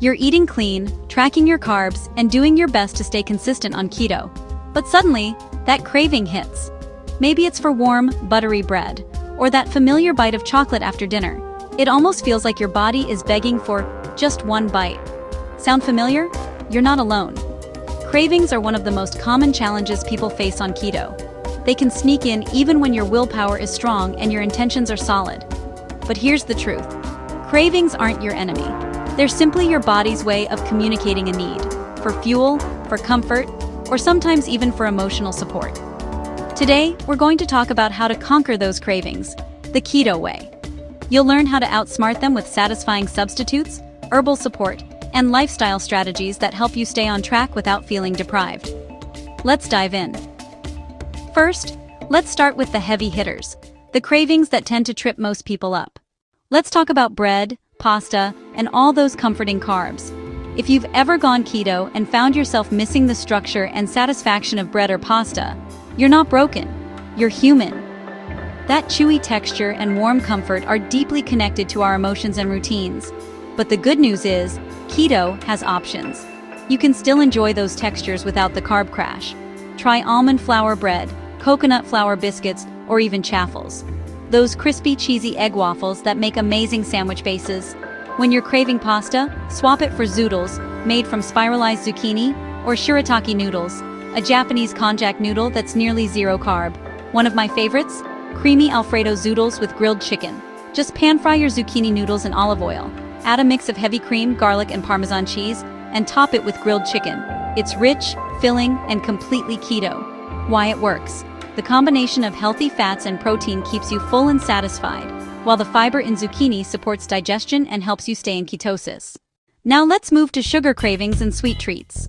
You're eating clean, tracking your carbs, and doing your best to stay consistent on keto. But suddenly, that craving hits. Maybe it's for warm, buttery bread, or that familiar bite of chocolate after dinner. It almost feels like your body is begging for just one bite. Sound familiar? You're not alone. Cravings are one of the most common challenges people face on keto. They can sneak in even when your willpower is strong and your intentions are solid. But here's the truth. Cravings aren't your enemy. They're simply your body's way of communicating a need for fuel, for comfort, or sometimes even for emotional support. Today, we're going to talk about how to conquer those cravings, the keto way. You'll learn how to outsmart them with satisfying substitutes, herbal support, and lifestyle strategies that help you stay on track without feeling deprived. Let's dive in. First, let's start with the heavy hitters, the cravings that tend to trip most people up. Let's talk about bread, pasta, and all those comforting carbs. If you've ever gone keto and found yourself missing the structure and satisfaction of bread or pasta, you're not broken, you're human. That chewy texture and warm comfort are deeply connected to our emotions and routines. But the good news is, keto has options. You can still enjoy those textures without the carb crash. Try almond flour bread, coconut flour biscuits, or even chaffles. Those crispy, cheesy egg waffles that make amazing sandwich bases. When you're craving pasta, swap it for zoodles, made from spiralized zucchini, or shirataki noodles, a Japanese konjac noodle that's nearly zero carb. One of my favorites? Creamy Alfredo zoodles with grilled chicken. Just pan-fry your zucchini noodles in olive oil. Add a mix of heavy cream, garlic, and Parmesan cheese, and top it with grilled chicken. It's rich, filling, and completely keto. Why it works. The combination of healthy fats and protein keeps you full and satisfied, while the fiber in zucchini supports digestion and helps you stay in ketosis. Now let's move to sugar cravings and sweet treats.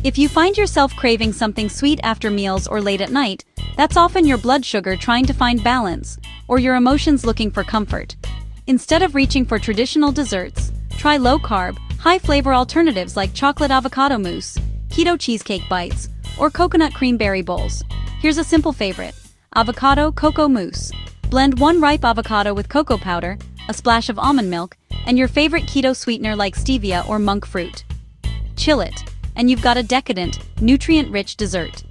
If you find yourself craving something sweet after meals or late at night, that's often your blood sugar trying to find balance, or your emotions looking for comfort. Instead of reaching for traditional desserts, try low-carb, high-flavor alternatives like chocolate avocado mousse, keto cheesecake bites, or coconut cream berry bowls. Here's a simple favorite: avocado cocoa mousse. Blend one ripe avocado with cocoa powder, a splash of almond milk, and your favorite keto sweetener like stevia or monk fruit. Chill it, and you've got a decadent, nutrient-rich dessert.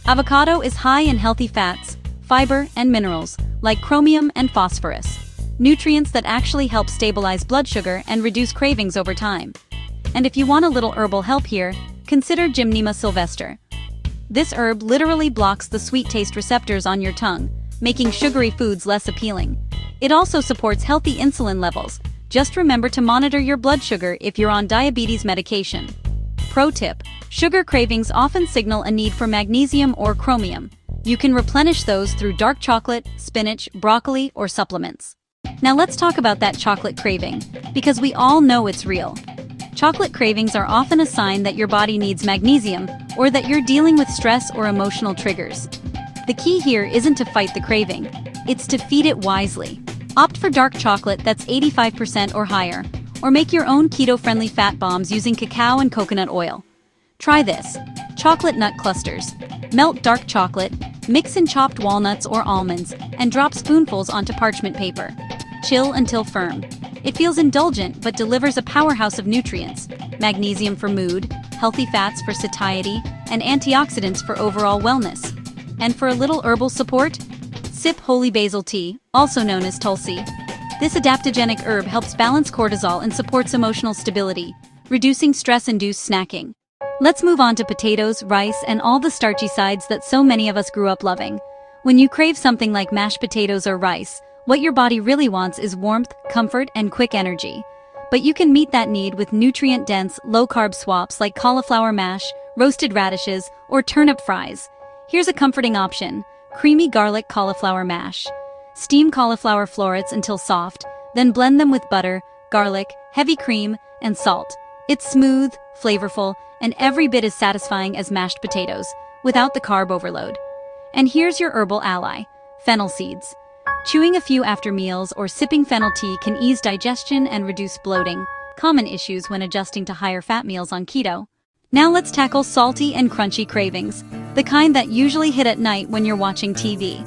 Avocado is high in healthy fats, fiber, and minerals, like chromium and phosphorus. Nutrients that actually help stabilize blood sugar and reduce cravings over time. And if you want a little herbal help here, consider Gymnema sylvester. This herb literally blocks the sweet taste receptors on your tongue, making sugary foods less appealing. It also supports healthy insulin levels. Just remember to monitor your blood sugar if you're on diabetes medication. Pro tip: sugar cravings often signal a need for magnesium or chromium. You can replenish those through dark chocolate, spinach, broccoli, or supplements. Now let's talk about that chocolate craving, because we all know it's real. Chocolate cravings are often a sign that your body needs magnesium, or that you're dealing with stress or emotional triggers. The key here isn't to fight the craving, it's to feed it wisely. Opt for dark chocolate that's 85% or higher, or make your own keto-friendly fat bombs using cacao and coconut oil. Try this: chocolate nut clusters. Melt dark chocolate, mix in chopped walnuts or almonds, and drop spoonfuls onto parchment paper. Chill until firm. It feels indulgent but delivers a powerhouse of nutrients: magnesium for mood, healthy fats for satiety, and antioxidants for overall wellness. And for a little herbal support, sip holy basil tea, also known as tulsi. This adaptogenic herb helps balance cortisol and supports emotional stability, reducing stress-induced snacking. Let's move on to potatoes, rice, and all the starchy sides that so many of us grew up loving. When you crave something like mashed potatoes or rice, what your body really wants is warmth, comfort, and quick energy. But you can meet that need with nutrient-dense, low-carb swaps like cauliflower mash, roasted radishes, or turnip fries. Here's a comforting option: creamy garlic cauliflower mash. Steam cauliflower florets until soft, then blend them with butter, garlic, heavy cream, and salt. It's smooth, flavorful, and every bit as satisfying as mashed potatoes, without the carb overload. And here's your herbal ally: fennel seeds. Chewing a few after meals or sipping fennel tea can ease digestion and reduce bloating, common issues when adjusting to higher fat meals on keto. Now let's tackle salty and crunchy cravings, the kind that usually hit at night when you're watching TV.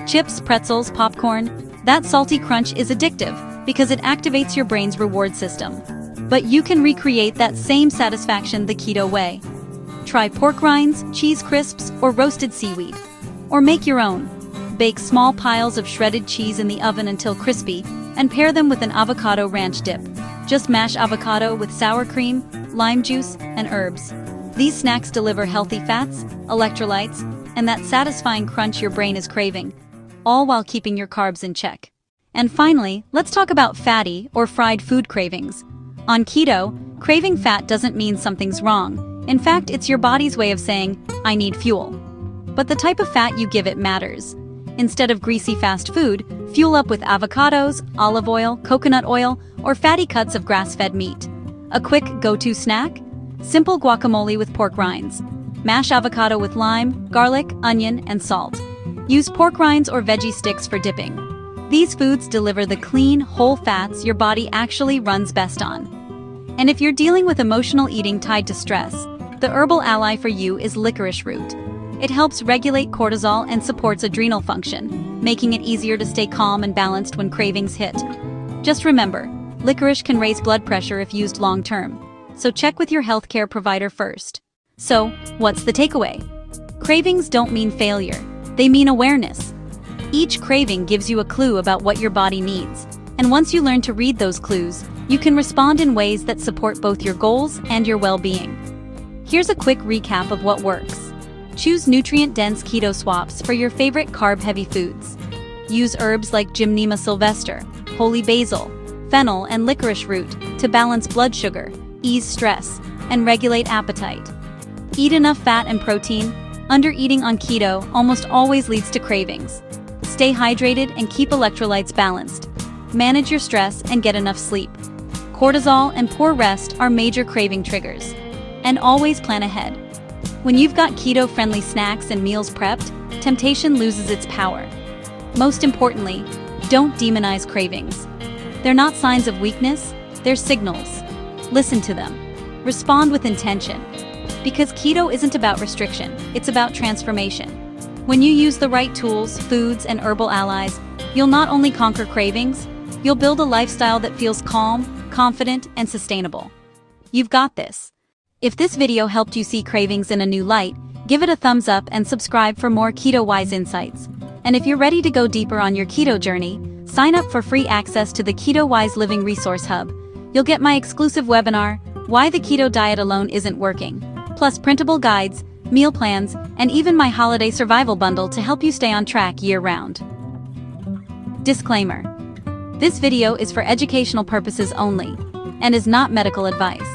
Chips, pretzels, popcorn. That salty crunch is addictive because it activates your brain's reward system. But you can recreate that same satisfaction the keto way. Try pork rinds, cheese crisps, or roasted seaweed. Or make your own. Bake small piles of shredded cheese in the oven until crispy, and pair them with an avocado ranch dip. Just mash avocado with sour cream, lime juice, and herbs. These snacks deliver healthy fats, electrolytes, and that satisfying crunch your brain is craving, all while keeping your carbs in check. And finally, let's talk about fatty or fried food cravings. On keto, craving fat doesn't mean something's wrong. In fact, it's your body's way of saying, I need fuel. But the type of fat you give it matters. Instead of greasy fast food, fuel up with avocados, olive oil, coconut oil, or fatty cuts of grass-fed meat. A quick go-to snack? Simple guacamole with pork rinds. Mash avocado with lime, garlic, onion, and salt. Use pork rinds or veggie sticks for dipping. These foods deliver the clean, whole fats your body actually runs best on. And if you're dealing with emotional eating tied to stress, the herbal ally for you is licorice root. It helps regulate cortisol and supports adrenal function, making it easier to stay calm and balanced when cravings hit. Just remember, licorice can raise blood pressure if used long-term, so check with your healthcare provider first. So, what's the takeaway? Cravings don't mean failure, they mean awareness. Each craving gives you a clue about what your body needs, and once you learn to read those clues, you can respond in ways that support both your goals and your well-being. Here's a quick recap of what works. Choose nutrient-dense keto swaps for your favorite carb-heavy foods. Use herbs like Gymnema sylvester, holy basil, fennel, and licorice root to balance blood sugar, ease stress, and regulate appetite. Eat enough fat and protein. Undereating on keto almost always leads to cravings. Stay hydrated and keep electrolytes balanced. Manage your stress and get enough sleep. Cortisol and poor rest are major craving triggers. And always plan ahead. When you've got keto-friendly snacks and meals prepped, temptation loses its power. Most importantly, don't demonize cravings. They're not signs of weakness, they're signals. Listen to them. Respond with intention. Because keto isn't about restriction, it's about transformation. When you use the right tools, foods, and herbal allies, you'll not only conquer cravings, you'll build a lifestyle that feels calm, confident, and sustainable. You've got this. If this video helped you see cravings in a new light, give it a thumbs up and subscribe for more KetoWise insights. And if you're ready to go deeper on your keto journey, sign up for free access to the KetoWise Living Resource Hub. You'll get my exclusive webinar, Why the Keto Diet Alone Isn't Working, plus printable guides, meal plans, and even my holiday survival bundle to help you stay on track year-round. Disclaimer. This video is for educational purposes only, and is not medical advice.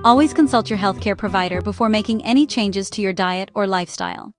Always consult your healthcare provider before making any changes to your diet or lifestyle.